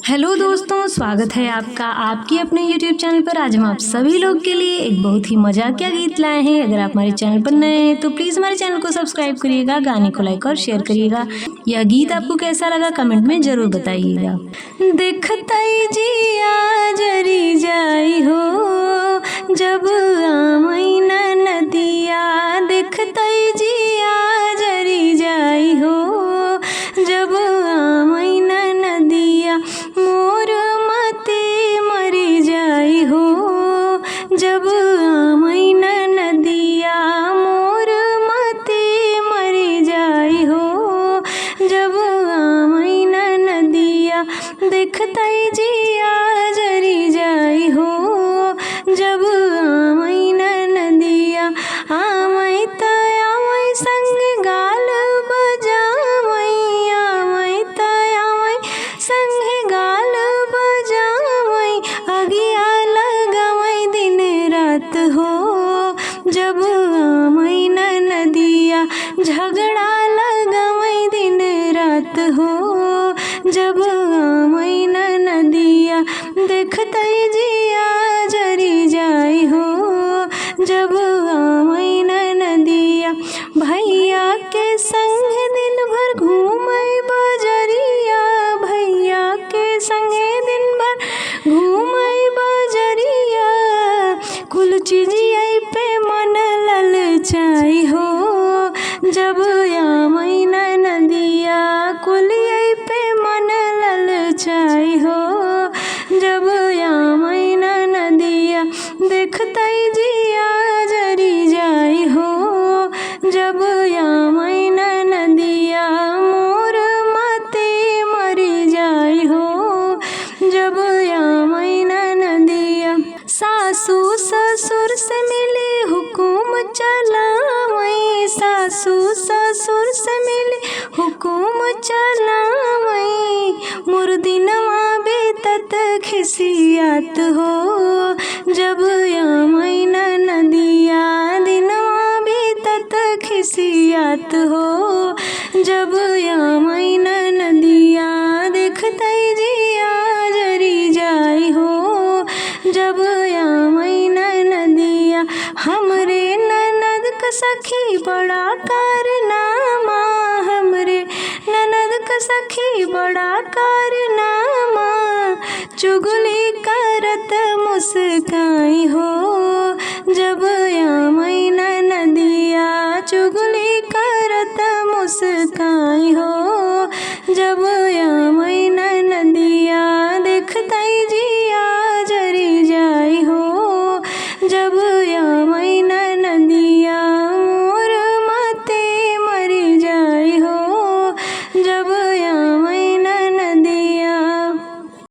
Hello दोस्तों, स्वागत है आपका आपकी अपने YouTube चैनल पर। आज हम आप सभी लोग के लिए एक बहुत ही मजाकिया गीत लाए हैं। अगर आप हमारे चैनल पर नए हैं तो प्लीज़ हमारे चैनल को सब्सक्राइब करिएगा, गाने को लाइक और शेयर करिएगा। यह गीत आपको कैसा लगा कमेंट में ज़रूर बताइएगा। देखतई जिया जरी जाई हो जब आमई नदिया, देखतई जिया जरी जाई हो जब आमई नदिया, मोर मती मरी जाई हो जब आमई नदिया, मोर मती मरी जाई हो जब आमई नदिया, देखतई जिया जरी जाई हो जब आमई नदिया। आमई त आमई संग गाल बजावई, आमई त आमई संग गाल बजावई, अगिया लगावई दिन रात हो जब आमई नदिया, झगड़ा लगावई दिन रात हो जब आमई नदिया, देखतई जिया जरी जाई हो जब आमई नदिया। भैया के संग दिन भर घूमई बजरिया, भैया के संगे दिन भर घूमई बजरिया, कुल चीजिया पे मन ललचाई हो जब आमई नदिया, कुलिया पे मन ललचाई हो जब आमई नदिया, देखतई जिया जरी जाई हो जब आमई नदिया, मोर मती मरी जाई हो जब आमई नदिया। सासू ससुर से मिली हुकुम चलावई, सासू ससुर से मिली हुकुम चलावई, मोर दिनवा बीतत खिसियात हो जब आमई नदिया, दिनवा बीतत खिसियात हो जब आमई नदिया, देखतई जिया जरी जाई हो जब आमई नदिया। हमरे ननद क सखी बड़ा कारनामा, हमरे ननद क सखी बड़ा कारनामा, चुगली करत मुस्कान